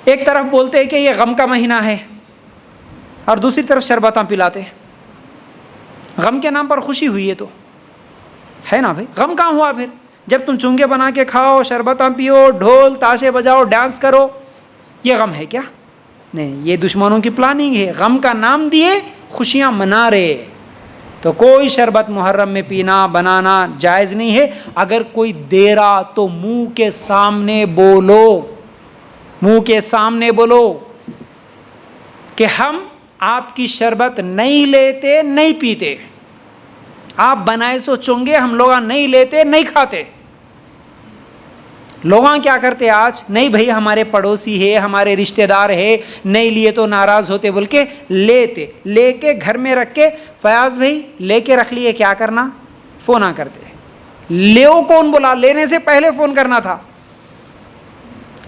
ایک طرف بولتے ہیں کہ یہ غم کا مہینہ ہے اور دوسری طرف شربتاں پلاتے ہیں. غم کے نام پر خوشی ہوئی ہے تو ہے نا بھائی. غم کہاں ہوا پھر جب تم چونگے بنا کے کھاؤ، شربتاں پیو، ڈھول تاشے بجاؤ، ڈانس کرو؟ یہ غم ہے کیا؟ نہیں، یہ دشمنوں کی پلاننگ ہے. غم کا نام دیے، خوشیاں منا رہے. تو کوئی شربت محرم میں پینا بنانا جائز نہیں ہے. اگر کوئی دے رہا تو منہ کے سامنے بولو، منہ کے سامنے بولو کہ ہم آپ کی شربت نہیں لیتے نہیں پیتے، آپ بنائے سو چونگے ہم لوگ نہیں لیتے نہیں کھاتے. لوگاں کیا کرتے آج؟ نہیں بھائی ہمارے پڑوسی ہے، ہمارے رشتہ دار ہے، نہیں لیے تو ناراض ہوتے بول کے لیتے، لے کے گھر میں رکھ کے. فیاض بھائی لے کے رکھ لیے، کیا کرنا؟ فون کرتے. لیو کون بولا؟ لینے سے پہلے فون کرنا تھا.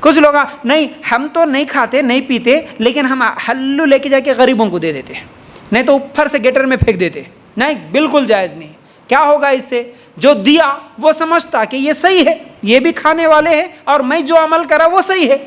کچھ لوگ نہیں ہم تو نہیں کھاتے نہیں پیتے، لیکن ہم حلو لے کے جا کے غریبوں کو دے دیتے، نہیں تو اوپر سے گٹر میں پھینک دیتے. نہیں، بالکل جائز نہیں. کیا ہوگا اس سے؟ جو دیا وہ سمجھتا کہ یہ صحیح ہے، یہ بھی کھانے والے ہیں، اور میں جو عمل کرا وہ صحیح ہے.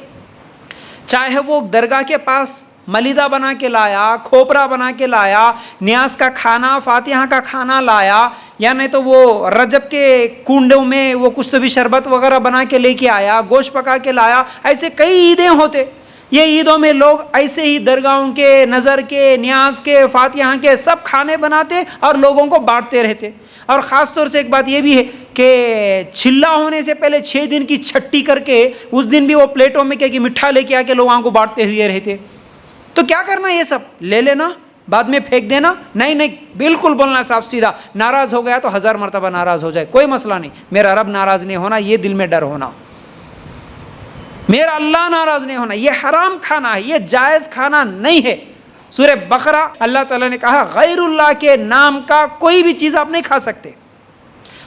چاہے وہ درگاہ کے پاس ملیدہ بنا کے لایا، کھوپرا بنا کے لایا، نیاز کا کھانا، فاتحہ کا کھانا لایا، یا نہیں تو وہ رجب کے کنڈوں میں وہ کچھ تو بھی شربت وغیرہ بنا کے لے کے آیا، گوشت پکا کے لایا. ایسے کئی عیدیں ہوتے. یہ عیدوں میں لوگ ایسے ہی درگاہوں کے، نظر کے، نیاز کے، فاتحہ کے سب کھانے بناتے اور لوگوں کو بانٹتے رہتے. اور خاص طور سے ایک بات یہ بھی ہے کہ چلا ہونے سے پہلے 6 دن کی چھٹی کر کے اس دن بھی وہ پلیٹوں میں کہ مٹھا لے کے آ کے لوگوں کو بانٹتے ہوئے رہتے. تو کیا کرنا؟ یہ سب لے لینا، بعد میں پھینک دینا؟ نہیں نہیں، بالکل بولنا صاف سیدھا. ناراض ہو گیا تو 1000 مرتبہ ناراض ہو جائے، کوئی مسئلہ نہیں. میرا رب ناراض نہیں ہونا، یہ دل میں ڈر ہونا. میرا اللہ ناراض نہیں ہونا. یہ حرام کھانا ہے، یہ جائز کھانا نہیں ہے. سورہ بقرہ اللہ تعالیٰ نے کہا غیر اللہ کے نام کا کوئی بھی چیز آپ نہیں کھا سکتے.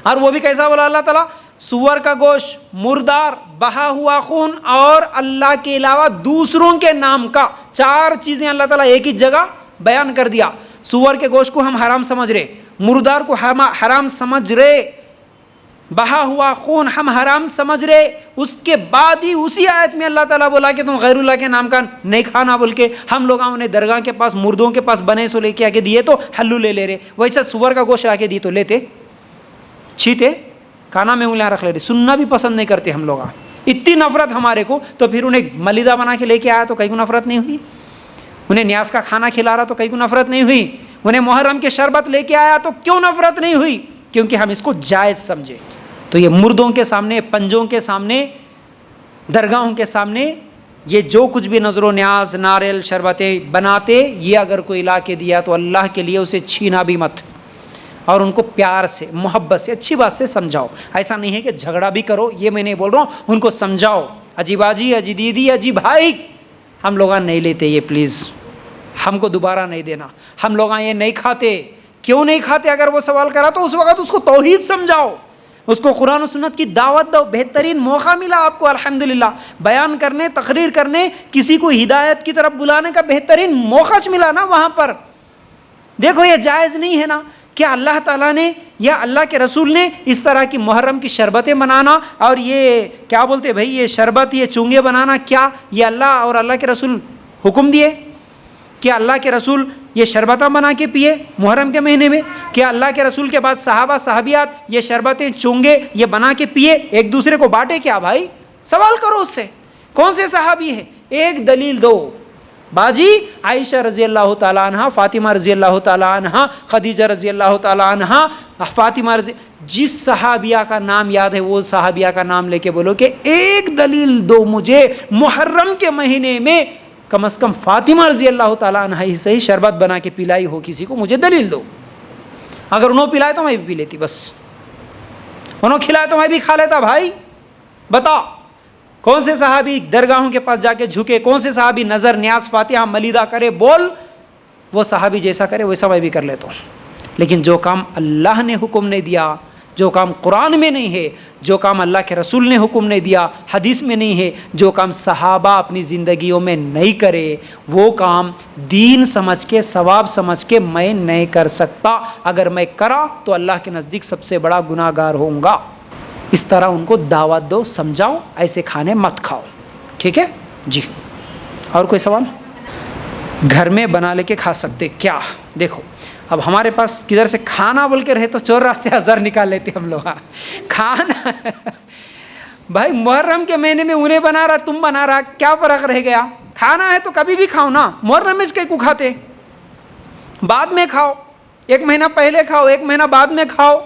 اور وہ بھی کیسا بولا اللہ تعالیٰ؟ سور کا گوشت، مردار، بہا ہوا خون، اور اللہ کے علاوہ دوسروں کے نام کا 4 چیزیں اللہ تعالیٰ ایک ہی جگہ بیان کر دیا. سور کے گوشت کو ہم حرام سمجھ رہے، مردار کو حرام سمجھ رہے، بہا ہوا خون ہم حرام سمجھ رہے. اس کے بعد ہی اسی آیت میں اللہ تعالیٰ بولا کہ تم غیر اللہ کے نام کا نہیں کھانا بول کے. ہم لوگوں نے درگاہ کے پاس مردوں کے پاس بنے سو لے کے آگے دیے تو حلو لے لے رہے. ویسا سور کا گوشت آ کے دی تو لیتے، چھیتے، کانا میں انگلیاں رکھ لے رہے. سننا بھی پسند نہیں کرتے ہم لوگ. اتنی نفرت ہمارے کو، تو پھر انہیں ملیدہ بنا کے لے کے آیا تو کہیں کو نفرت نہیں ہوئی؟ انہیں نیاز کا کھانا کھلا رہا تو کہیں کو نفرت نہیں ہوئی؟ انہیں محرم کے شربت لے کے آیا تو کیوں نفرت نہیں ہوئی؟ کیونکہ ہم اس کو جائز سمجھے. تو یہ مردوں کے سامنے، پنجوں کے سامنے، درگاہوں کے سامنے یہ جو کچھ بھی نظر و نیاز، ناریل، شربتیں بناتے، یہ اگر کوئی لا کے دیا تو اللہ کے لیے اسے چھینا بھی مت، اور ان کو پیار سے، محبت سے، اچھی بات سے سمجھاؤ. ایسا نہیں ہے کہ جھگڑا بھی کرو، یہ میں نہیں بول رہا ہوں. ان کو سمجھاؤ، اجی باجی، اجی دیدی، اجی بھائی، ہم لوگ نہیں لیتے یہ، پلیز ہم کو دوبارہ نہیں دینا. ہم لوگ یہ نہیں کھاتے. کیوں نہیں کھاتے؟ اگر وہ سوال کرا تو اس وقت اس کو توحید سمجھاؤ، اس کو قرآن و سنت کی دعوت دو. بہترین موقع ملا آپ کو الحمدللہ، بیان کرنے، تقریر کرنے، کسی کو ہدایت کی طرف بلانے کا بہترین موقع ملا نا وہاں پر. دیکھو یہ جائز نہیں ہے نا. کیا اللہ تعالیٰ نے یا اللہ کے رسول نے اس طرح کی محرم کی شربتیں بنانا اور یہ کیا بولتے بھائی یہ شربت، یہ چونگے بنانا، کیا یہ اللہ اور اللہ کے رسول حکم دیے؟ کیا اللہ کے رسول یہ شربتیں بنا کے پیے محرم کے مہینے میں؟ کیا اللہ کے رسول کے بعد صحابہ صحابیات یہ شربتیں، چونگے یہ بنا کے پیے، ایک دوسرے کو بانٹے کیا؟ بھائی سوال کرو اس سے، کون سے صحابی ہے؟ ایک دلیل دو. باجی عائشہ رضی اللہ تعالیٰ عنہ، فاطمہ رضی اللہ تعالیٰ عنہ، خدیجہ رضی اللہ تعالیٰ عنہ، فاطمہ رضی، جس صحابیہ کا نام یاد ہے وہ صحابیہ کا نام لے کے بولو کہ ایک دلیل دو مجھے محرم کے مہینے میں کم از کم فاطمہ رضی اللہ تعالیٰ عنہ ہی صحیح شربت بنا کے پلائی ہو کسی کو، مجھے دلیل دو. اگر انہوں پلائے تو میں بھی پی لیتی، بس انہوں کھلائے تو میں بھی کھا لیتا. بھائی بتا کون سے صحابی درگاہوں کے پاس جا کے جھکے، کون سے صحابی نظر، نیاز، فاتحہ، ملیدہ کرے، بول وہ صحابی جیسا کرے ویسا میں بھی کر لیتا ہوں. لیکن جو کام اللہ نے حکم نہیں دیا، جو کام قرآن میں نہیں ہے، جو کام اللہ کے رسول نے حکم نہیں دیا، حدیث میں نہیں ہے، جو کام صحابہ اپنی زندگیوں میں نہیں کرے، وہ کام دین سمجھ کے، ثواب سمجھ کے میں نہیں کر سکتا. اگر میں کرا تو اللہ کے نزدیک سب سے بڑا گناہ گار ہوں گا. اس طرح ان کو دعوت دو، سمجھاؤ، ایسے کھانے مت کھاؤ. ٹھیک ہے جی. اور کوئی سوال؟ گھر میں بنا لے کے کھا سکتے کیا؟ دیکھو اب ہمارے پاس کدھر سے کھانا بول کے رہے تو چور راستے ہزار نکال لیتے ہم لوگ. کھانا بھائی محرم کے مہینے میں انہیں بنا رہا تم بنا رہا کیا فرق رہ گیا؟ کھانا ہے تو کبھی بھی کھاؤ نا. محرم میں کہیں کو کھاتے بعد میں کھاؤ, 1 مہینہ پہلے کھاؤ 1 مہینہ بعد میں کھاؤ,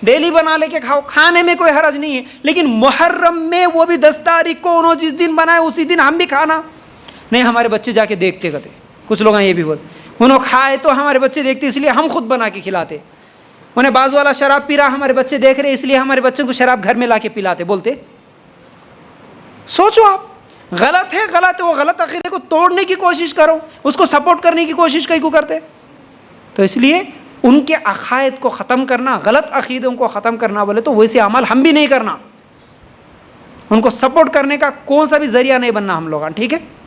ڈیلی بنا لے کے کھاؤ, کھانے میں کوئی حرج نہیں ہے. لیکن محرم میں وہ بھی 10 تاریخ کو انہوں جس دن بنائے اسی دن ہم بھی کھانا نہیں. ہمارے بچے جا کے دیکھتے کہتے, کچھ لوگ یہ بھی بولتے انہوں کھائے تو ہمارے بچے دیکھتے اس لیے ہم خود بنا کے کھلاتے. انہیں بعض والا شراب پی رہا ہمارے بچے دیکھ رہے اس لیے ہمارے بچوں کو شراب گھر میں لا کے پلاتے. بولتے سوچو آپ, غلط ہے وہ غلط عقیدے کو توڑنے کی کوشش کرو, اس کو سپورٹ کرنے کی کوشش کہیں کو کرتے. تو اس لیے ان کے عقائد کو ختم کرنا, غلط عقیدوں کو ختم کرنا بولے تو ویسے عمل ہم بھی نہیں کرنا, ان کو سپورٹ کرنے کا کون سا بھی ذریعہ نہیں بننا ہم لوگ. ٹھیک ہے.